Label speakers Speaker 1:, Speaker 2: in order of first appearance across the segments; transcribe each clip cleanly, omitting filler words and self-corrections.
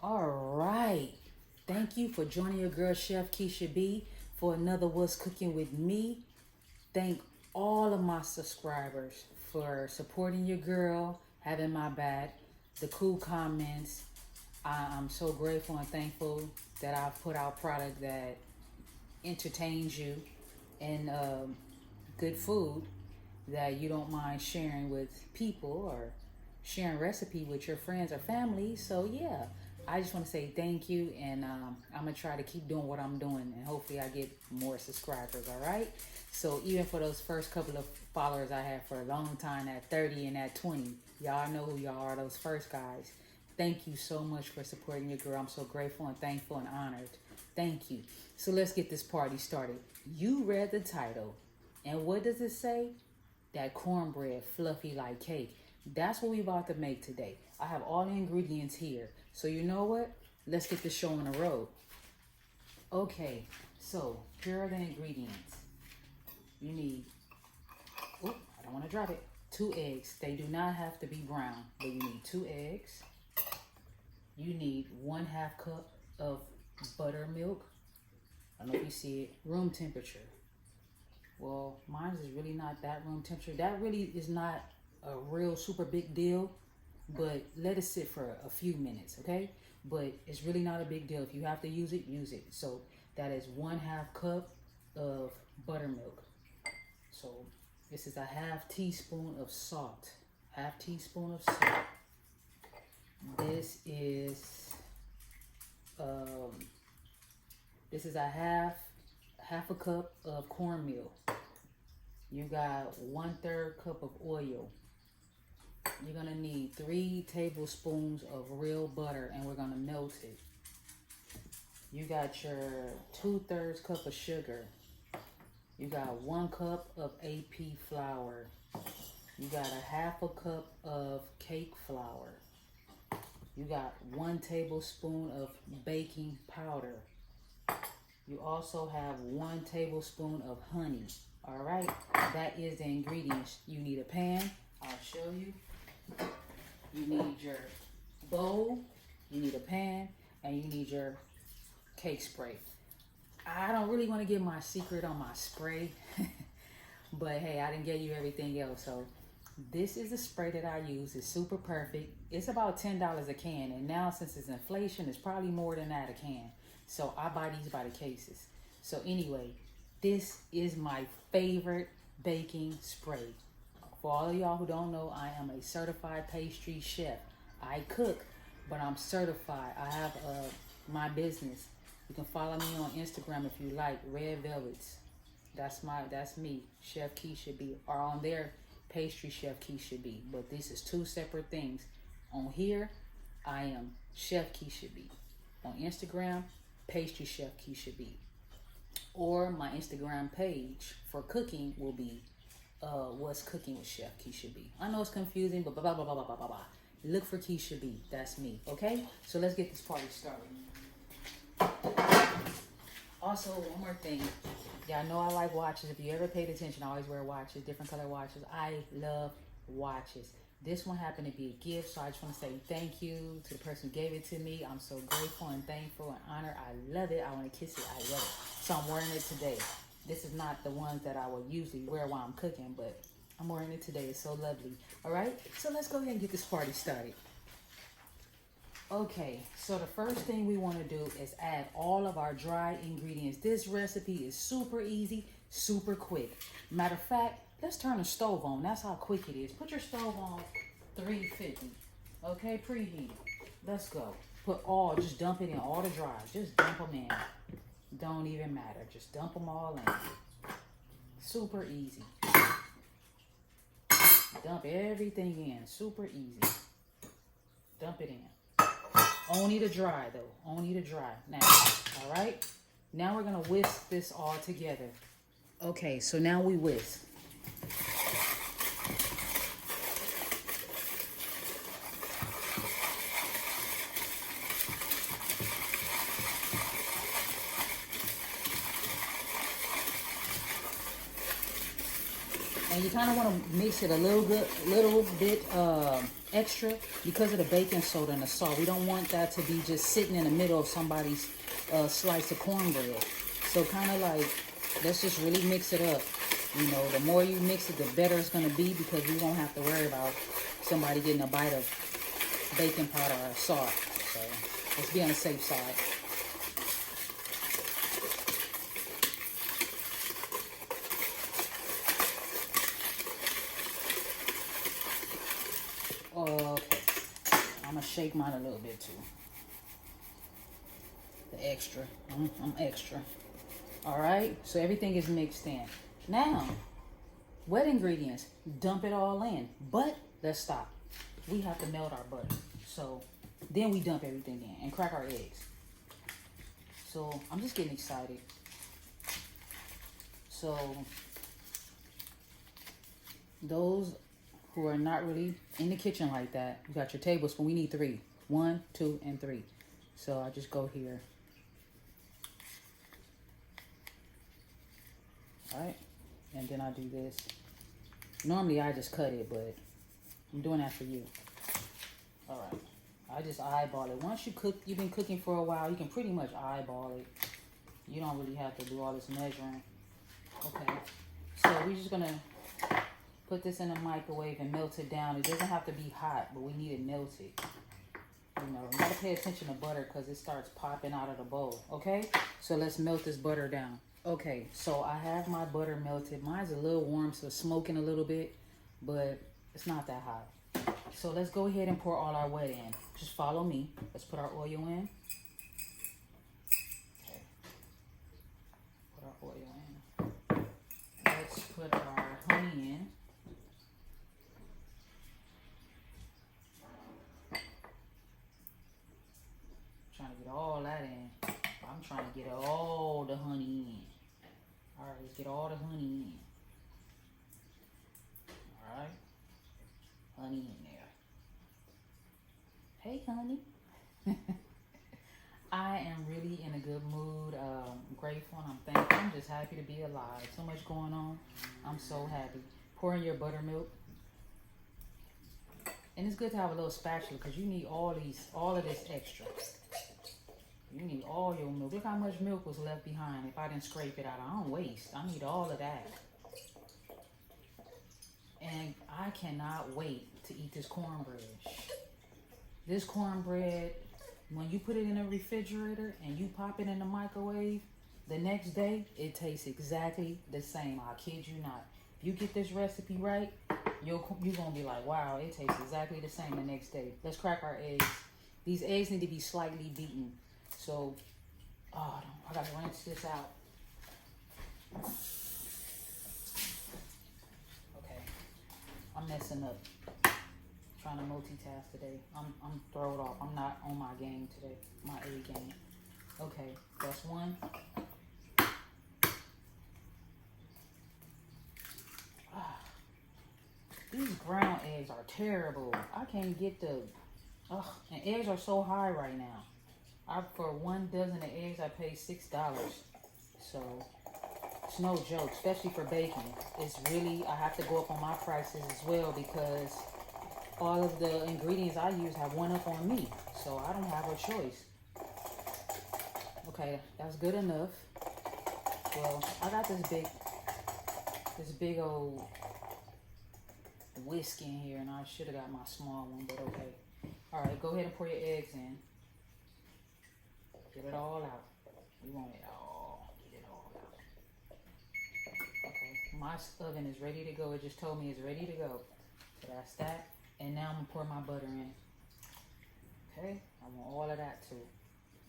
Speaker 1: All right. Thank you for joining your girl, Chef Keisha B, for another What's Cooking with Me. Thank all of my subscribers for supporting your girl, having my back, the cool comments. I'm so grateful and thankful that I've put out product that entertains you and good food that you don't mind sharing with people or sharing recipe with your friends or family. So yeah, I just want to say thank you, and I'm gonna try to keep doing what I'm doing, and hopefully I get more subscribers. All right. So even for those first couple of followers I had for a long time, at 30 and at 20, y'all know who y'all are. Those first guys. Thank you so much for supporting your girl. I'm so grateful and thankful and honored. Thank you. So let's get this party started. You read the title, and what does it say? That cornbread fluffy like cake. That's what we about to make today. I have all the ingredients here. So you know what? Let's get this show on the road. Okay, so here are the ingredients. You need, oh, I don't want to drop it. 2 eggs. They do not have to be brown, but you need 2 eggs. You need 1/2 cup of buttermilk. I don't know if you see it. Room temperature. Well, mine is really not that room temperature. That really is not a real super big deal, but let it sit for a few minutes, okay? But it's really not a big deal. If you have to use it, use it. So that is 1/2 cup of buttermilk. So this is a 1/2 teaspoon of salt. 1/2 teaspoon of salt. This is a half a cup of cornmeal. You got 1/3 cup of oil. You're gonna need 3 tablespoons of real butter, and we're gonna melt it. You got your 2/3 cup of sugar. You got 1 cup of AP flour. You got a 1/2 cup of cake flour. You got 1 tablespoon of baking powder. You also have 1 tablespoon of honey. All right, that is the ingredients. You need a pan. I'll show you. You need your bowl. You need a pan, and you need your cake spray. I don't really want to give my secret on my spray, but hey, I didn't give you everything else. So this is the spray that I use. It's super perfect. It's about $10 a can, and now since it's inflation, it's probably more than that a can. So I buy these by the cases. So anyway, this is my favorite baking spray. For all of y'all who don't know, I am a certified pastry chef. I cook, but I'm certified. I have my business. You can follow me on Instagram if you like, Red Velvets. That's me, Chef Keisha B. Or on there, Pastry Chef Keisha B. But this is 2 separate things. On here, I am Chef Keisha B. On Instagram, Pastry Chef Keisha B. Or my Instagram page for cooking will be What's Cooking with Chef Keisha B. I know it's confusing, but blah, blah, blah, blah, blah, blah, blah. Look for Keisha B. That's me, okay? So let's get this party started. Also, one more thing. Y'all know I like watches. If you ever paid attention, I always wear watches, different color watches. I love watches. This one happened to be a gift, so I just want to say thank you to the person who gave it to me. I'm so grateful and thankful and honored. I love it. I want to kiss it. I love it. So I'm wearing it today. This is not the ones that I would usually wear while I'm cooking, but I'm wearing it today. It's so lovely. All right, so let's go ahead and get this party started. Okay, so the first thing we want to do is add all of our dry ingredients. This recipe is super easy, super quick. Matter of fact, let's turn the stove on. That's how quick it is. Put your stove on 350. Okay, preheat. Let's go. Just dump it in, all the dries. Just dump them in. Don't even matter. Just dump them all in. Super easy. Dump everything in. Super easy. Dump it in. Only to dry though. Only to dry. Now, all right? Now we're going to whisk this all together. Okay, so now we whisk. And you kind of want to mix it a little bit extra because of the baking soda and the salt. We don't want that to be just sitting in the middle of somebody's slice of cornbread. So kind of like, let's just really mix it up. You know, the more you mix it, the better it's going to be, because we won't have to worry about somebody getting a bite of baking powder or salt. So let's be on the safe side. Okay, I'm going to shake mine a little bit too. The extra. I'm extra. All right, so everything is mixed in. Now, wet ingredients, dump it all in. But let's stop. We have to melt our butter. So then we dump everything in and crack our eggs. So I'm just getting excited. So those who are not really in the kitchen like that, you got your tablespoon. We need 3. 1, 2, and 3. So I just go here. All right, and then I do this. Normally I just cut it, but I'm doing that for you. All right, I just eyeball it. Once you've been cooking for a while, you can pretty much eyeball it. You don't really have to do all this measuring. Okay, so we're just gonna put this in the microwave and melt it down. It doesn't have to be hot, but we need it melted. You know, you gotta pay attention to butter because it starts popping out of the bowl. Okay, so let's melt this butter down. Okay, so I have my butter melted. Mine's a little warm, so it's smoking a little bit, but it's not that hot. So let's go ahead and pour all our wet in. Just follow me. Let's put our oil in. Okay. Put our oil in. Let's put our honey in. Trying to get all that in. I'm trying to get all the honey in. All right, let's get all the honey in. All right, honey in there. Hey, honey. I am really in a good mood. I'm grateful and I'm thankful. I'm just happy to be alive. So much going on. I'm so happy. Pour in your buttermilk. And it's good to have a little spatula because you need all of this extra. You need all your milk. Look how much milk was left behind if I didn't scrape it out. I don't waste. I need all of that. And I cannot wait to eat this cornbread. This cornbread, when you put it in a refrigerator and you pop it in the microwave, the next day, it tastes exactly the same. I kid you not. If you get this recipe right, you're going to be like, wow, it tastes exactly the same the next day. Let's crack our eggs. These eggs need to be slightly beaten. So, I gotta rinse this out. Okay, I'm messing up. Trying to multitask today. I'm thrown off. I'm not on my game today. My A game. Okay, that's one. These ground eggs are terrible. I can't get the. And eggs are so high right now. For 1 dozen of eggs, I paid $6. So, it's no joke, especially for baking. It's really, I have to go up on my prices as well because all of the ingredients I use have went up on me. So, I don't have a choice. Okay, that's good enough. Well, I got this big old whisk in here, and I should have got my small one, but okay. All right, go ahead and pour your eggs in. Get it all out. We want it all. Get it all out. Okay, my oven is ready to go. It just told me it's ready to go. So that's that. And now I'm going to pour my butter in. Okay, I want all of that too.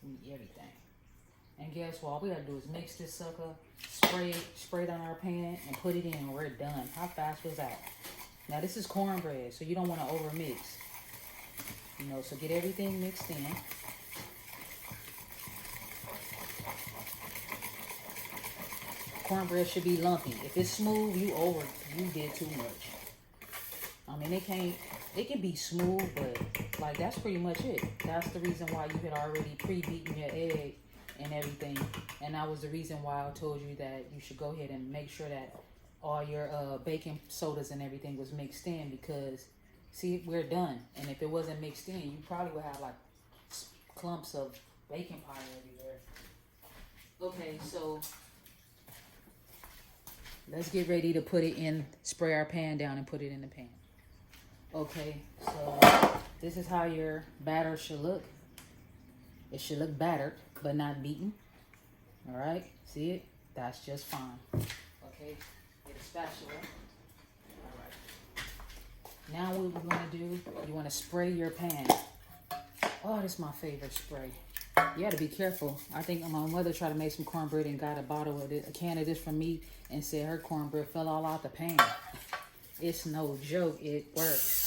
Speaker 1: We need everything. And guess what? All we got to do is mix this sucker, spray it on our pan, and put it in, and we're done. How fast was that? Now this is cornbread, so you don't want to over mix. You know, so get everything mixed in. Cornbread should be lumpy. If it's smooth, you did too much. I mean, it can be smooth, but like that's pretty much it. That's the reason why you had already pre-beaten your egg and everything. And that was the reason why I told you that you should go ahead and make sure that all your baking sodas and everything was mixed in, because see, we're done. And if it wasn't mixed in, you probably would have like clumps of baking powder everywhere. Okay, so let's get ready to put it in, spray our pan down and put it in the pan. Okay, so this is how your batter should look. It should look battered, but not beaten. All right, see it? That's just fine. Okay, get a spatula. All right. Now what we're gonna do, you wanna spray your pan. Oh, this is my favorite spray. You gotta be careful. I think my mother tried to make some cornbread and got a bottle of it, a can of this from me, and said her cornbread fell all out the pan. It's no joke, it works.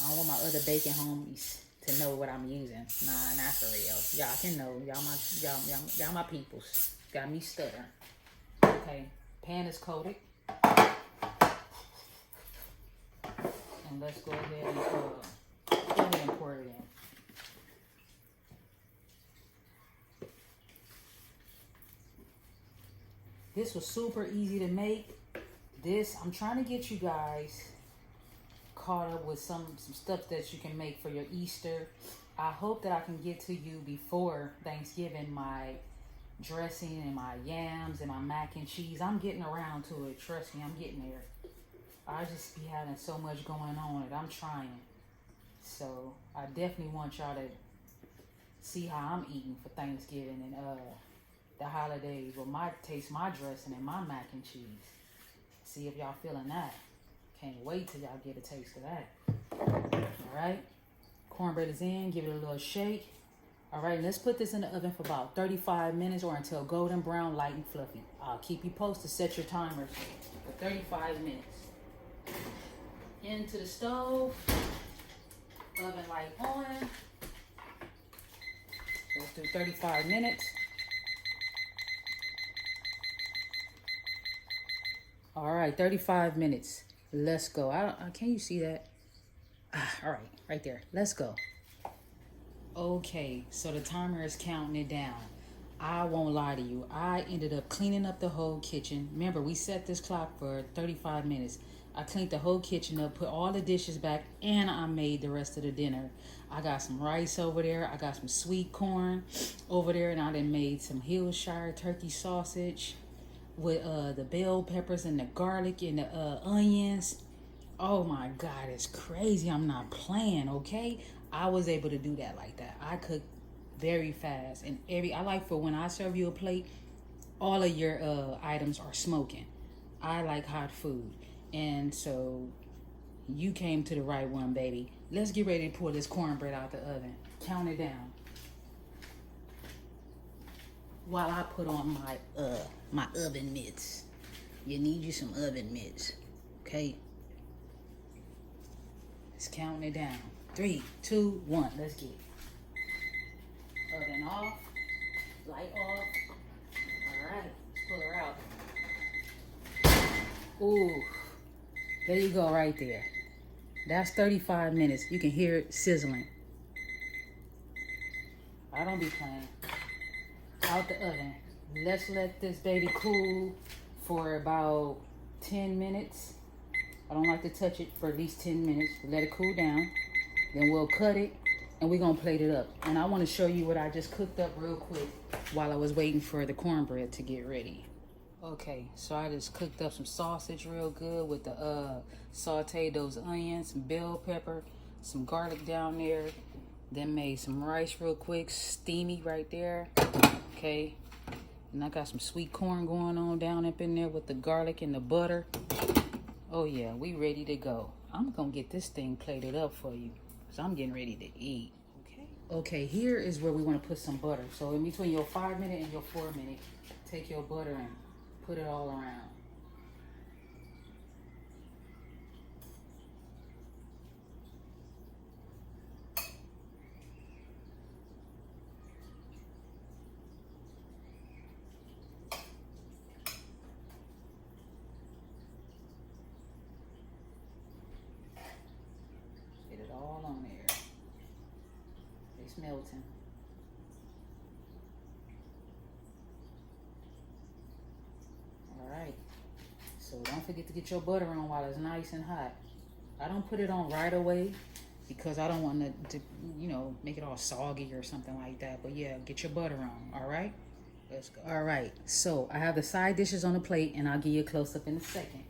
Speaker 1: I don't want my other baking homies to know what I'm using. Nah, not for real. Y'all can know. Y'all my peoples. Got me stuttering. Okay, pan is coated. And let's go ahead and pour it in. This was super easy to make. This, I'm trying to get you guys caught up with some stuff that you can make for your Easter. I hope that I can get to you before Thanksgiving my dressing and my yams and my mac and cheese. I'm getting around to it. Trust me, I'm getting there. I just be having so much going on that I'm trying. So I definitely want y'all to see how I'm eating for Thanksgiving and the holidays with taste my dressing and my mac and cheese. See if y'all feeling that. Can't wait till y'all get a taste of that. All right, cornbread is in. Give it a little shake. All right, let's put this in the oven for about 35 minutes or until golden brown, light and fluffy. I'll keep you posted. Set your timers for 35 minutes. Into the stove. Oven light on. Let's do 35 minutes. All right, 35 minutes. Let's go. Can you see that? All right, right there. Let's go. Okay, so the timer is counting it down. I won't lie to you. I ended up cleaning up the whole kitchen. Remember, we set this clock for 35 minutes. I cleaned the whole kitchen up, put all the dishes back, and I made the rest of the dinner. I got some rice over there. I got some sweet corn over there, and I done made some Hillshire turkey sausage with the bell peppers and the garlic and the onions. Oh my God, it's crazy. I'm not playing, okay? I was able to do that like that. I cook very fast. And I like for when I serve you a plate, all of your items are smoking. I like hot food. And so you came to the right one, baby. Let's get ready to pull this cornbread out the oven. Count it down. While I put on my oven mitts. You need you some oven mitts, okay? Let's count it down. 3, 2, 1. Let's get it. Oven off. Light off. All right. Let's pull her out. Ooh. There you go right there. That's 35 minutes. You can hear it sizzling. I don't be playing. Out the oven. Let's let this baby cool for about 10 minutes. I don't like to touch it for at least 10 minutes. Let it cool down. Then we'll cut it and we're going to plate it up. And I want to show you what I just cooked up real quick while I was waiting for the cornbread to get ready. Okay, so I just cooked up some sausage real good with the sauteed those onions, some bell pepper, some garlic down there. Then made some rice real quick, steamy right there. Okay, and I got some sweet corn going on down up in there with the garlic and the butter. Oh yeah, we ready to go. I'm gonna get this thing plated up for you because I'm getting ready to eat. Okay, here is where we want to put some butter. So in between your 5-minute and your 4-minute, take your butter and put it all around. Get it all on there. It's melting. All right. forget to get your butter on while it's nice and hot. I don't put it on right away because I don't want to, you know, make it all soggy or something like that. But yeah, get your butter on, all right? Let's go. All right, so I have the side dishes on the plate, and I'll give you a close-up in a second.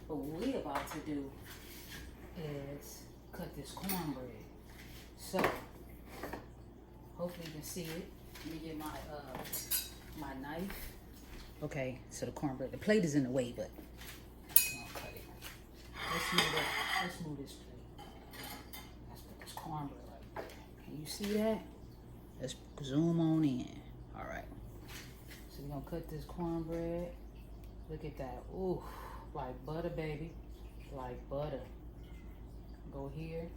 Speaker 1: But what we're about to do is cut this cornbread. So, hopefully you can see it. Let me get my knife. Okay, so the cornbread, the plate is in the way, but I'm gonna cut it. Let's move this plate. Let's put this cornbread right there. Can you see that? Let's zoom on in. All right. So we're gonna cut this cornbread. Look at that. Ooh, like butter, baby. Like butter. Go here.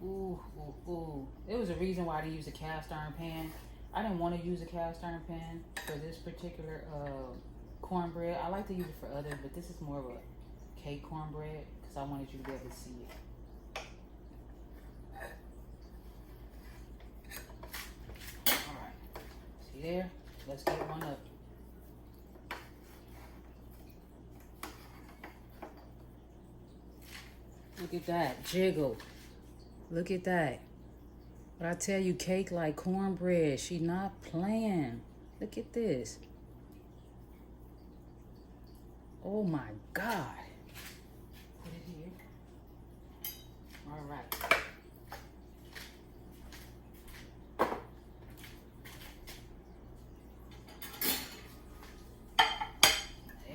Speaker 1: Ooh, ooh, ooh. There was a reason why I didn't use a cast iron pan. I didn't want to use a cast iron pan for this particular cornbread. I like to use it for others, but this is more of a cake cornbread because I wanted you to be able to see it. All right. See there? Let's get one up. Look at that. Jiggle. Look at that. But I tell you, cake like cornbread. She not playing. Look at this. Oh my God. Put it here. All right.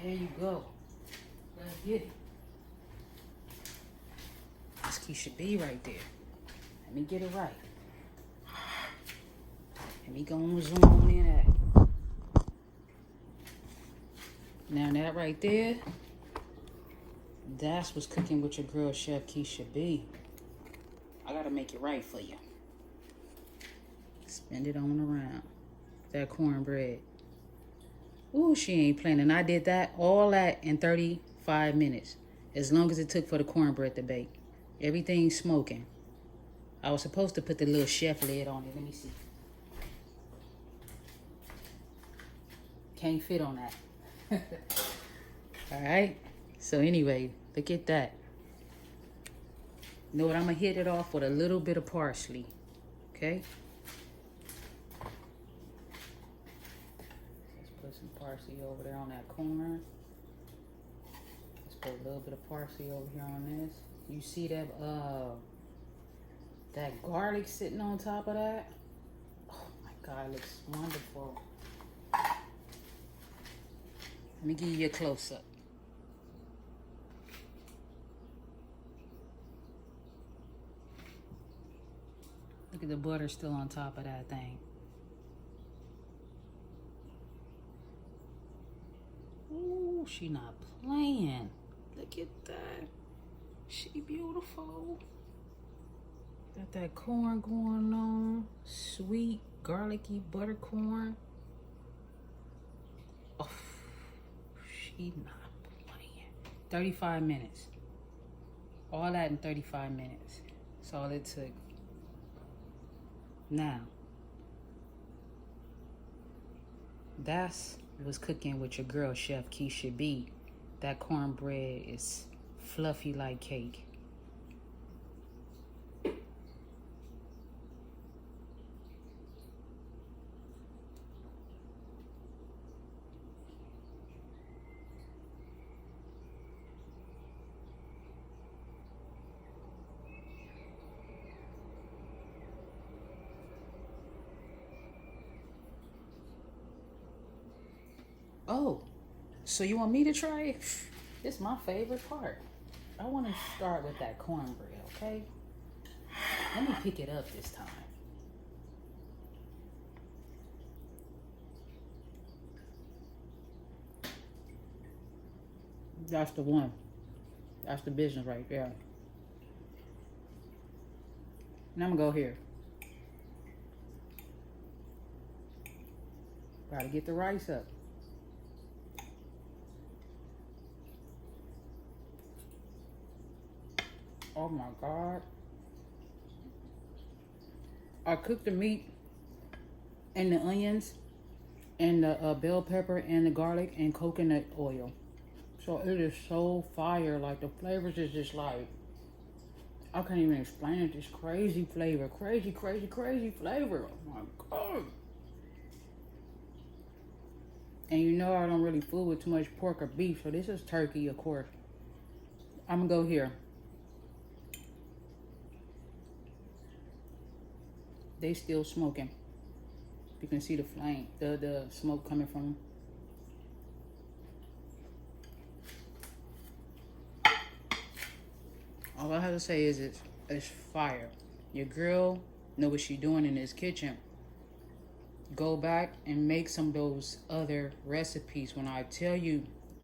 Speaker 1: There you go. Let's get it. That's Keisha B right there. Let me get it right. Let me go and zoom on in that. Now that right there, that's what's cooking with your girl, Chef Keisha B. I gotta make it right for you. Spin it on around. That cornbread. Ooh, she ain't playing. And I did that, all that in 35 minutes. As long as it took for the cornbread to bake. Everything's smoking. I was supposed to put the little chef lid on it. Let me see. Can't fit on that. All right. So anyway, look at that. You know what? I'm going to hit it off with a little bit of parsley. Okay. Let's put some parsley over there on that corner. Let's put a little bit of parsley over here on this. You see that that garlic sitting on top of that? Oh my God, it looks wonderful. Let me give you a close-up. Look at the butter still on top of that thing. Ooh, she not playing. Look at that. She beautiful. Got that corn going on. Sweet, garlicky butter corn. Oh, she not playing. 35 minutes. All that in 35 minutes. That's all it took. Now, that's what's cooking with your girl, Chef Keisha B. That cornbread is fluffy like cake. Oh, so you want me to try it? This is my favorite part. I want to start with that cornbread, okay? Let me pick it up this time. That's the one. That's the business right there. And I'm gonna go here. Gotta get the rice up. Oh my God. I cooked the meat and the onions and the bell pepper and the garlic and coconut oil. So it is so fire. Like the flavors is just like, I can't even explain it. This crazy flavor. Crazy, crazy, crazy flavor. Oh my God. And you know I don't really fool with too much pork or beef. So this is turkey, of course. I'm gonna go here. They still smoking. You can see the flame, the smoke coming from them. All I have to say is it's fire. Your girl know what she doing in this kitchen. Go back and make some of those other recipes. When I tell you